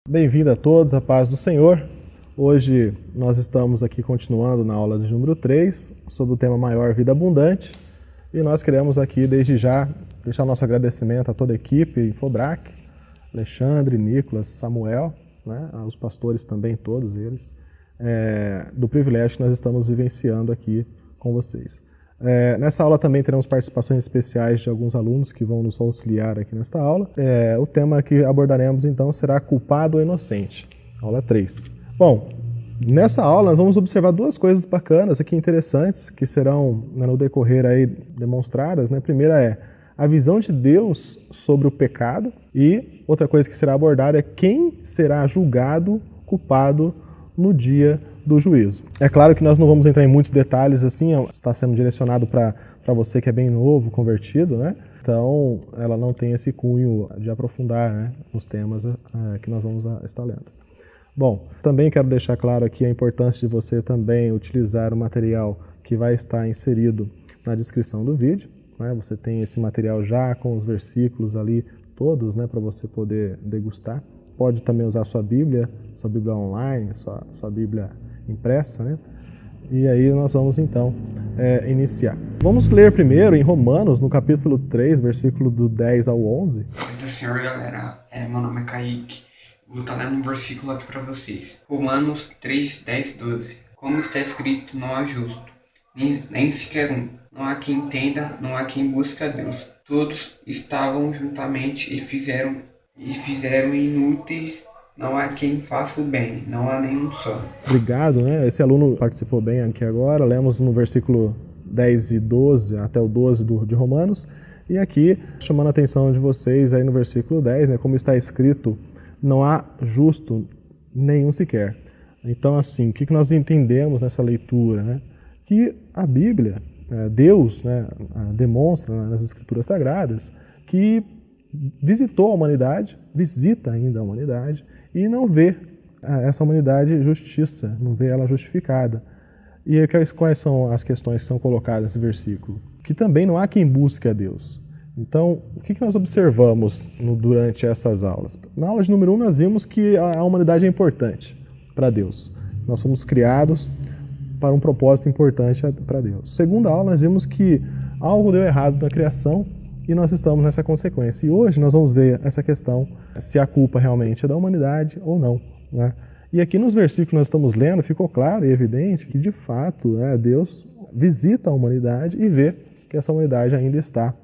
Bem-vindo a todos, a paz do Senhor. Hoje nós estamos aqui continuando na aula de número 3, sobre o tema Maior Vida Abundante. E nós queremos aqui, desde já, deixar nosso agradecimento a toda a equipe Infobrac, Alexandre, Nicolas, Samuel, aos pastores também, todos eles, do privilégio que nós estamos vivenciando aqui com vocês. Nessa aula também teremos participações especiais de alguns alunos que vão nos auxiliar aqui nesta aula. O tema que abordaremos então será culpado ou inocente, aula 3. Bom, nessa aula nós vamos observar duas coisas bacanas aqui, interessantes, que serão no decorrer aí demonstradas. A primeira é a visão de Deus sobre o pecado, e outra coisa que será abordada é quem será julgado, culpado no dia do juízo. É claro que nós não vamos entrar em muitos detalhes, assim, está sendo direcionado para você que é bem novo, convertido, Então, ela não tem esse cunho de aprofundar nos temas que nós vamos estar lendo. Bom, também quero deixar claro aqui a importância de você também utilizar o material que vai estar inserido na descrição do vídeo. Você tem esse material já com os versículos ali todos, para você poder degustar. Pode também usar sua Bíblia online, sua Bíblia impressa, E aí nós vamos então iniciar. Vamos ler primeiro em Romanos, no capítulo 3, versículo do 10 ao 11. Paz do Senhor, galera. Meu nome é Kaique. Vou estar lendo um versículo aqui para vocês. Romanos 3, 10, 12. Como está escrito, não há justo, nem sequer um. Não há quem entenda, não há quem busque a Deus. Todos estavam juntamente e fizeram inúteis. Não há quem faça o bem, não há nenhum só. Obrigado, Esse aluno participou bem aqui agora. Lemos no versículo 10 e 12, até o 12 de Romanos. E aqui, chamando a atenção de vocês aí no versículo 10, como está escrito, não há justo nenhum sequer. Então, assim, o que nós entendemos nessa leitura? Que a Bíblia, Deus, demonstra nas Escrituras Sagradas que visitou a humanidade, visita ainda a humanidade, e não vê essa humanidade justiça, não vê ela justificada. E quais são as questões que são colocadas nesse versículo? Que também não há quem busque a Deus. Então, o que nós observamos durante essas aulas? Na aula de número 1, nós vimos que a humanidade é importante para Deus. Nós somos criados para um propósito importante para Deus. Segunda aula, nós vimos que algo deu errado na criação, e nós estamos nessa consequência. E hoje nós vamos ver essa questão, se a culpa realmente é da humanidade ou não. E aqui nos versículos que nós estamos lendo, ficou claro e evidente que, de fato, Deus visita a humanidade e vê que essa humanidade ainda está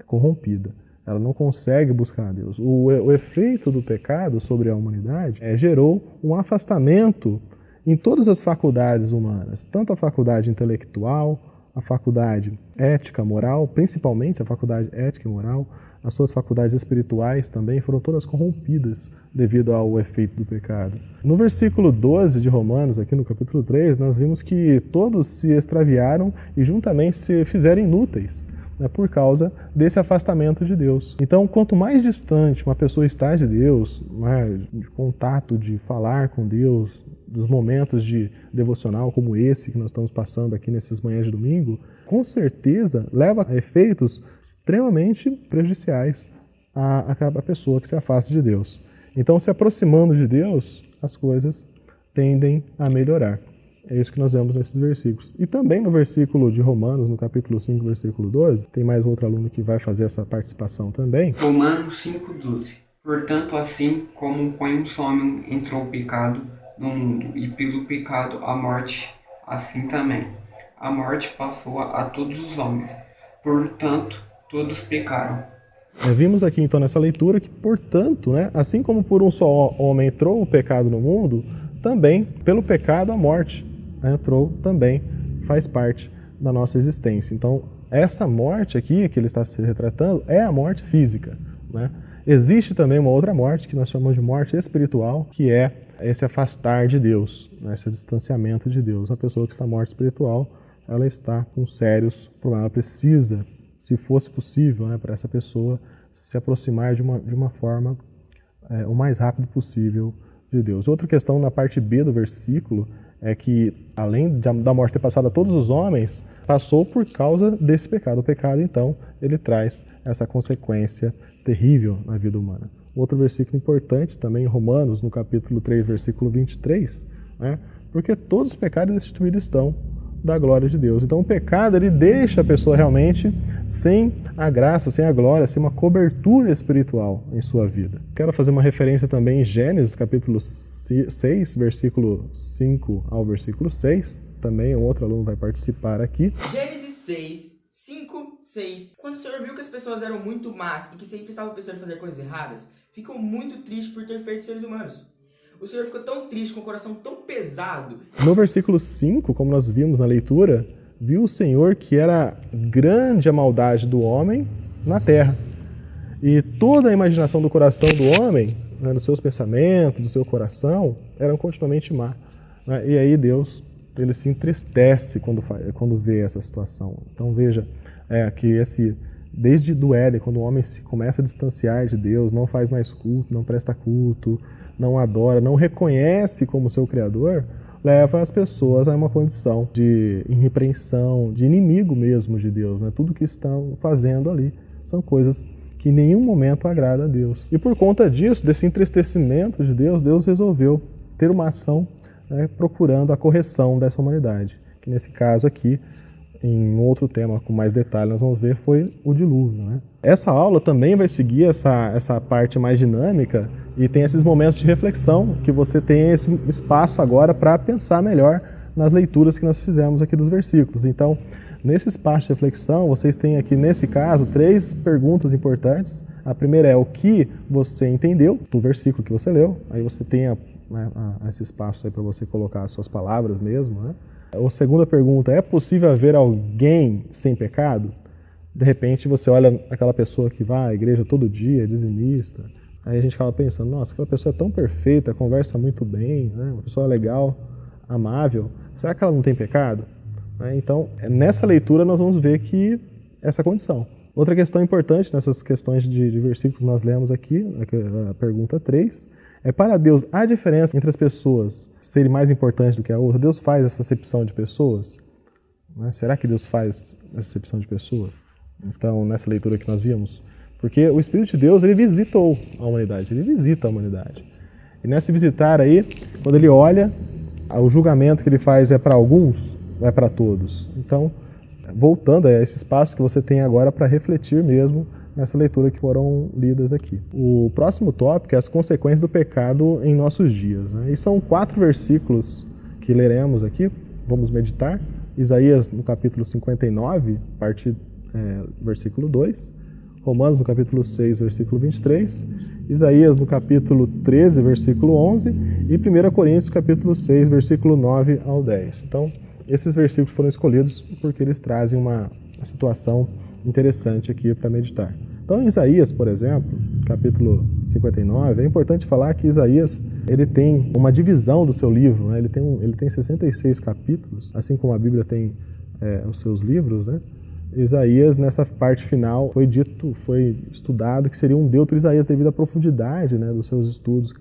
corrompida. Ela não consegue buscar a Deus. O efeito do pecado sobre a humanidade gerou um afastamento em todas as faculdades humanas, tanto a faculdade intelectual, a faculdade ética, moral, principalmente a faculdade ética e moral, as suas faculdades espirituais também foram todas corrompidas devido ao efeito do pecado. No versículo 12 de Romanos, aqui no capítulo 3, nós vimos que todos se extraviaram e juntamente se fizeram inúteis, por causa desse afastamento de Deus. Então, quanto mais distante uma pessoa está de Deus, de contato, de falar com Deus, dos momentos de devocional como esse que nós estamos passando aqui nesses manhãs de domingo, com certeza leva a efeitos extremamente prejudiciais à pessoa que se afasta de Deus. Então, se aproximando de Deus, as coisas tendem a melhorar. É isso que nós vemos nesses versículos. E também no versículo de Romanos, no capítulo 5, versículo 12, tem mais outro aluno que vai fazer essa participação também. Romanos 5, 12. Portanto, assim como em um só homem entrou o pecado no mundo, e pelo pecado a morte, assim também a morte passou a todos os homens. Portanto, todos pecaram. Vimos aqui então nessa leitura que, portanto, assim como por um só homem entrou o pecado no mundo, também pelo pecado a morte entrou também, faz parte da nossa existência. Então, essa morte aqui que ele está se retratando é a morte física. Existe também uma outra morte que nós chamamos de morte espiritual, que é esse afastar de Deus, esse distanciamento de Deus. A pessoa que está morta espiritual, ela está com sérios problemas. Ela precisa, se fosse possível, para essa pessoa se aproximar de uma forma o mais rápido possível de Deus. Outra questão na parte B do versículo é que, além da morte ter passado a todos os homens, passou por causa desse pecado. O pecado, então, ele traz essa consequência terrível na vida humana. Outro versículo importante também em Romanos, no capítulo 3, versículo 23, né? Porque todos os pecados destituídos estão da glória de Deus. Então o pecado, ele deixa a pessoa realmente sem a graça, sem a glória, sem uma cobertura espiritual em sua vida. Quero fazer uma referência também em Gênesis, capítulo 6, versículo 5 ao versículo 6. Também um outro aluno vai participar aqui. Gênesis 6, 5, 6. Quando o Senhor viu que as pessoas eram muito más e que sempre estavam pensando em fazer coisas erradas, ficou muito triste por ter feito seres humanos. O Senhor ficou tão triste, com o coração tão pesado. No versículo 5, como nós vimos na leitura, viu o Senhor que era grande a maldade do homem na terra. E toda a imaginação do coração do homem, né, dos seus pensamentos, do seu coração, eram continuamente má. Né? E aí Deus, ele se entristece quando vê essa situação. Então veja que desde do Éden, quando o homem se começa a distanciar de Deus, não faz mais culto, não presta culto, não adora, não reconhece como seu Criador, leva as pessoas a uma condição de irrepreensão, de inimigo mesmo de Deus. Né? Tudo que estão fazendo ali são coisas que em nenhum momento agrada a Deus. E por conta disso, desse entristecimento de Deus, Deus resolveu ter uma ação, né, procurando a correção dessa humanidade. Que nesse caso aqui, em outro tema com mais detalhe, nós vamos ver, foi o dilúvio. Né? Essa aula também vai seguir essa parte mais dinâmica e tem esses momentos de reflexão que você tem esse espaço agora para pensar melhor nas leituras que nós fizemos aqui dos versículos. Então, nesse espaço de reflexão, vocês têm aqui, nesse caso, 3 perguntas importantes. A primeira é o que você entendeu do versículo que você leu. Aí você tem esse espaço aí para você colocar as suas palavras mesmo, né? A segunda pergunta, é possível haver alguém sem pecado? De repente você olha aquela pessoa que vai à igreja todo dia, é dizimista, aí a gente acaba pensando, nossa, aquela pessoa é tão perfeita, conversa muito bem, né? Uma pessoa legal, amável, será que ela não tem pecado? Então, nessa leitura nós vamos ver que essa condição. Outra questão importante nessas questões de versículos que nós lemos aqui, a pergunta 3, para Deus, há diferença entre as pessoas serem mais importantes do que a outra? Deus faz essa acepção de pessoas? Né? Será que Deus faz essa acepção de pessoas? Então, nessa leitura que nós vimos, porque o Espírito de Deus, ele visitou a humanidade, ele visita a humanidade. E nesse visitar aí, quando ele olha, o julgamento que ele faz é para alguns, não é para todos. Então, voltando a esse espaço que você tem agora para refletir mesmo nessa leitura que foram lidas aqui. O próximo tópico é as consequências do pecado em nossos dias. Né? E são 4 versículos que leremos aqui, vamos meditar. Isaías no capítulo 59, a partir versículo 2. Romanos no capítulo 6, versículo 23. Isaías no capítulo 13, versículo 11. E 1 Coríntios capítulo 6, versículo 9 ao 10. Então, esses versículos foram escolhidos porque eles trazem uma situação interessante aqui para meditar. Então, em Isaías, por exemplo, capítulo 59, é importante falar que Isaías ele tem uma divisão do seu livro, né? Ele tem 66 capítulos, assim como a Bíblia tem os seus livros, né? Isaías, nessa parte final, foi estudado que seria um Deutero Isaías devido à profundidade, né, dos seus estudos,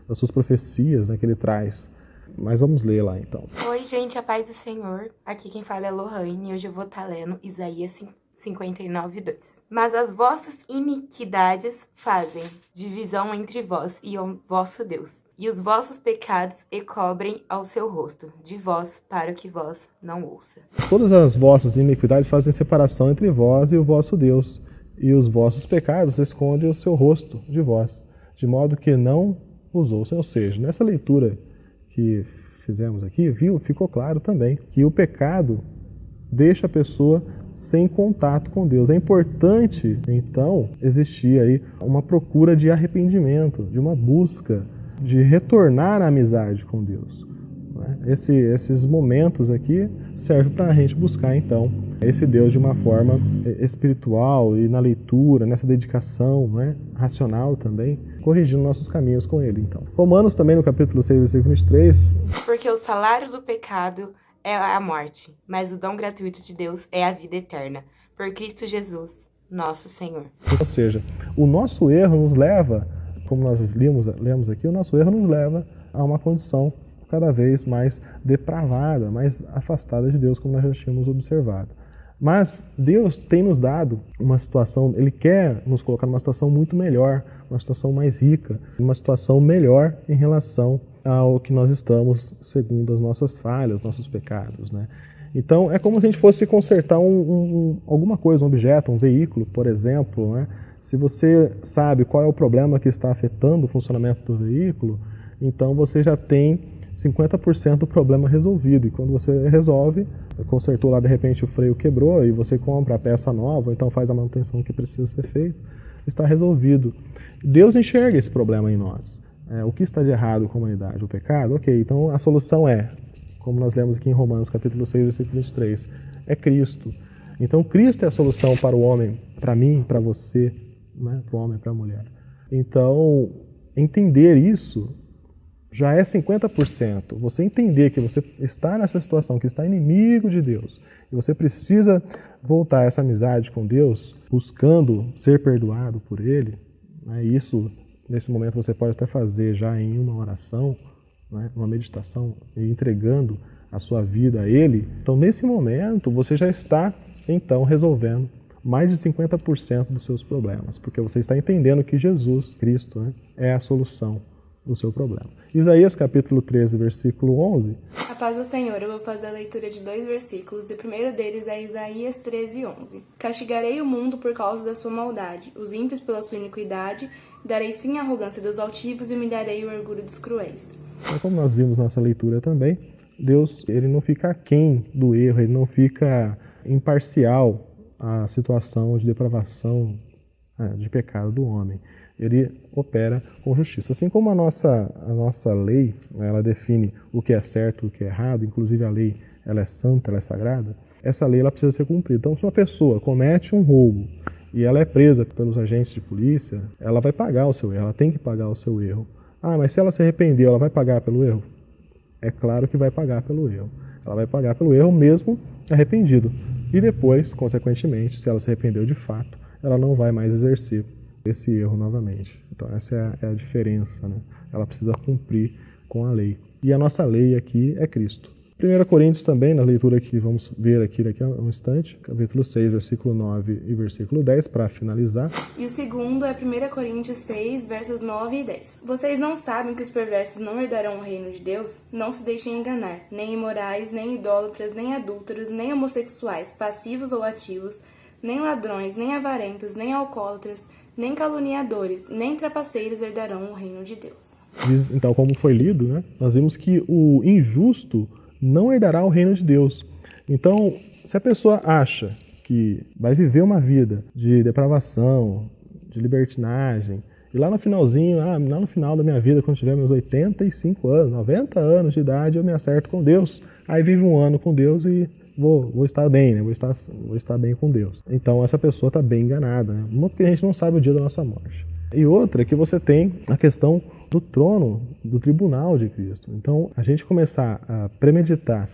das suas profecias, né, que ele traz. Mas vamos ler lá então. Oi, gente, a paz do Senhor. Aqui quem fala é Lohane e hoje eu vou estar lendo Isaías 59:2. Mas as vossas iniquidades fazem divisão entre vós e o vosso Deus, e os vossos pecados encobrem ao seu rosto, de vós, para que vós não ouça. Todas as vossas iniquidades fazem separação entre vós e o vosso Deus, e os vossos pecados escondem o seu rosto de vós, de modo que não os ouçam. Ou seja, nessa leitura que fizemos aqui, ficou claro também que o pecado deixa a pessoa sem contato com Deus. É importante, então, existir aí uma procura de arrependimento, de uma busca de retornar à amizade com Deus. Esses momentos aqui servem para a gente buscar, então, esse Deus de uma forma espiritual e na leitura, nessa dedicação, né, racional também, corrigindo nossos caminhos com Ele, então. Romanos também, no capítulo 6, versículo 23. Porque o salário do pecado é a morte, mas o dom gratuito de Deus é a vida eterna, por Cristo Jesus, nosso Senhor. Ou seja, o nosso erro nos leva, como nós lemos aqui, o nosso erro nos leva a uma condição cada vez mais depravada, mais afastada de Deus, como nós já tínhamos observado. Mas Deus tem nos dado uma situação, Ele quer nos colocar numa situação muito melhor, uma situação mais rica, uma situação melhor em relação ao que nós estamos, segundo as nossas falhas, nossos pecados, né? Então, é como se a gente fosse consertar alguma coisa, um objeto, um veículo, por exemplo, né? Se você sabe qual é o problema que está afetando o funcionamento do veículo, então você já tem 50% do problema resolvido. E quando você resolve, consertou lá, de repente o freio quebrou e você compra a peça nova, então faz a manutenção que precisa ser feita, está resolvido. Deus enxerga esse problema em nós. O que está de errado com a humanidade? O pecado? Ok, então a solução é, como nós lemos aqui em Romanos capítulo 6, versículo 23, é Cristo. Então Cristo é a solução para o homem, para mim, para você, né? Para o homem, para a mulher. Então, entender isso já é 50%. Você entender que você está nessa situação, que está inimigo de Deus, e você precisa voltar a essa amizade com Deus, buscando ser perdoado por Ele, né? Isso, nesse momento, você pode até fazer já em uma oração, né? Uma meditação, e entregando a sua vida a Ele. Então, nesse momento, você já está, então, resolvendo mais de 50% dos seus problemas, porque você está entendendo que Jesus, Cristo, né, é a solução do seu problema. Isaías capítulo 13, versículo 11. A paz do Senhor, eu vou fazer a leitura de 2 versículos, e o primeiro deles é Isaías 13, 11. Castigarei o mundo por causa da sua maldade, os ímpios pela sua iniquidade, darei fim à arrogância dos altivos e humilharei o orgulho dos cruéis. Então, como nós vimos nessa leitura também, Deus, ele não fica aquém do erro, ele não fica imparcial à situação de depravação, de pecado do homem. Ele opera com justiça. Assim como a nossa lei, ela define o que é certo e o que é errado, inclusive a lei ela é santa, ela é sagrada, essa lei ela precisa ser cumprida. Então, se uma pessoa comete um roubo e ela é presa pelos agentes de polícia, ela vai pagar o seu erro, ela tem que pagar o seu erro. Ah, mas se ela se arrependeu, ela vai pagar pelo erro? É claro que vai pagar pelo erro. Ela vai pagar pelo erro mesmo arrependido. E depois, consequentemente, se ela se arrependeu de fato, ela não vai mais exercer esse erro novamente. Então essa é a diferença, né? Ela precisa cumprir com a lei. E a nossa lei aqui é Cristo. 1 Coríntios também, na leitura que vamos ver aqui daqui a um instante, capítulo 6, versículo 9 e versículo 10, para finalizar. E o segundo é 1 Coríntios 6, versos 9 e 10. Vocês não sabem que os perversos não herdarão o reino de Deus? Não se deixem enganar, nem imorais, nem idólatras, nem adúlteros, nem homossexuais, passivos ou ativos, nem ladrões, nem avarentos, nem alcoólatras, nem caluniadores, nem trapaceiros herdarão o reino de Deus. Diz, então, como foi lido, né? Nós vimos que o injusto não herdará o reino de Deus. Então, se a pessoa acha que vai viver uma vida de depravação, de libertinagem, e lá no finalzinho, lá no final da minha vida, quando tiver meus 85 anos, 90 anos de idade, eu me acerto com Deus, aí vive um ano com Deus e vou estar bem, né? Vou estar bem com Deus. Então, essa pessoa está bem enganada, né? Uma porque a gente não sabe o dia da nossa morte. E outra é que você tem a questão do trono, do tribunal de Cristo. Então, a gente começar a premeditar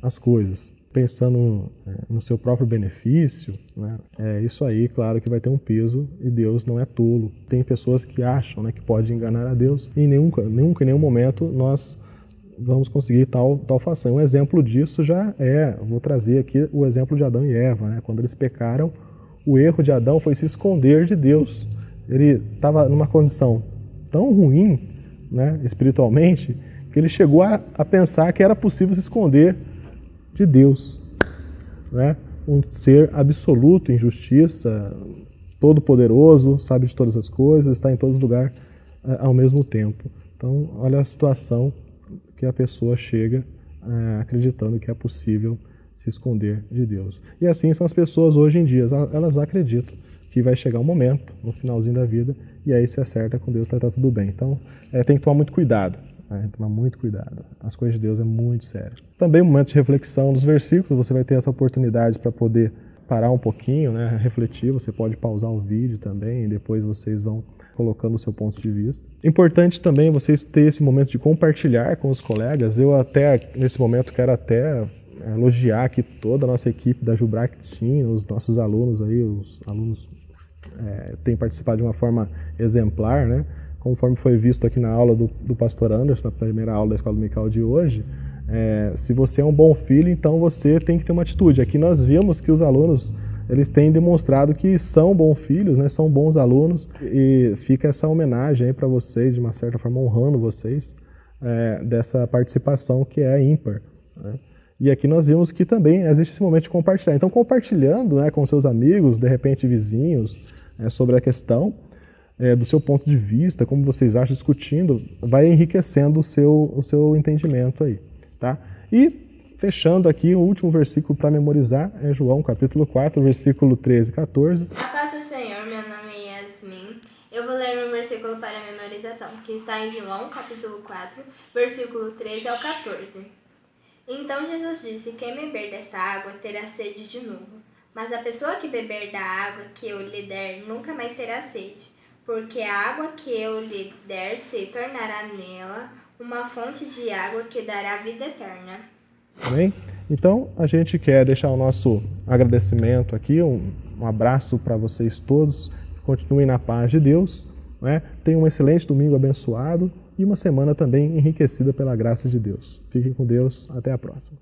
as coisas, pensando no seu próprio benefício, né? Isso aí, claro que vai ter um peso, e Deus não é tolo. Tem pessoas que acham, né, que pode enganar a Deus, e em nenhum momento nós vamos conseguir tal façanha. Um exemplo disso vou trazer aqui o exemplo de Adão e Eva, né? Quando eles pecaram, o erro de Adão foi se esconder de Deus. Ele estava numa condição tão ruim, né, espiritualmente, que ele chegou a pensar que era possível se esconder de Deus, né? Um ser absoluto em justiça, todo-poderoso, sabe de todas as coisas, está em todo lugar ao mesmo tempo. Então, olha a situação que a pessoa chega acreditando que é possível se esconder de Deus. E assim são as pessoas hoje em dia, elas acreditam que vai chegar um momento, no finalzinho da vida, e aí se acerta com Deus, tá tudo bem. Então, tem que tomar muito cuidado. Tomar muito cuidado. As coisas de Deus é muito sério. Também um momento de reflexão dos versículos, você vai ter essa oportunidade para poder parar um pouquinho, né, refletir, você pode pausar o vídeo também, e depois vocês vão colocando o seu ponto de vista. Importante também vocês terem esse momento de compartilhar com os colegas. Eu até, nesse momento, quero até elogiar aqui toda a nossa equipe da Jubrac Team, os nossos alunos aí, os alunos têm participado de uma forma exemplar, né? Conforme foi visto aqui na aula do pastor Anderson, na primeira aula da Escola Dominical de hoje, Se você é um bom filho, então você tem que ter uma atitude. Aqui nós vimos que os alunos, eles têm demonstrado que são bons filhos, né? São bons alunos, e fica essa homenagem aí para vocês, de uma certa forma honrando vocês, dessa participação que é ímpar, né? E aqui nós vimos que também existe esse momento de compartilhar. Então, compartilhando, né, com seus amigos, de repente vizinhos, sobre a questão, do seu ponto de vista, como vocês acham, discutindo, vai enriquecendo o seu entendimento aí, tá? E, fechando aqui, o último versículo para memorizar é João, capítulo 4, versículo 13 e 14. A paz do Senhor, meu nome é Yasmin. Eu vou ler um versículo para memorização, que está em João, capítulo 4, versículo 13 ao 14. Então Jesus disse: quem beber desta água terá sede de novo, mas a pessoa que beber da água que eu lhe der nunca mais terá sede, porque a água que eu lhe der se tornará nela uma fonte de água que dará vida eterna. Amém? Então, a gente quer deixar o nosso agradecimento aqui, um abraço para vocês todos, continuem na paz de Deus, né? Tenham um excelente domingo abençoado e uma semana também enriquecida pela graça de Deus. Fiquem com Deus, até a próxima.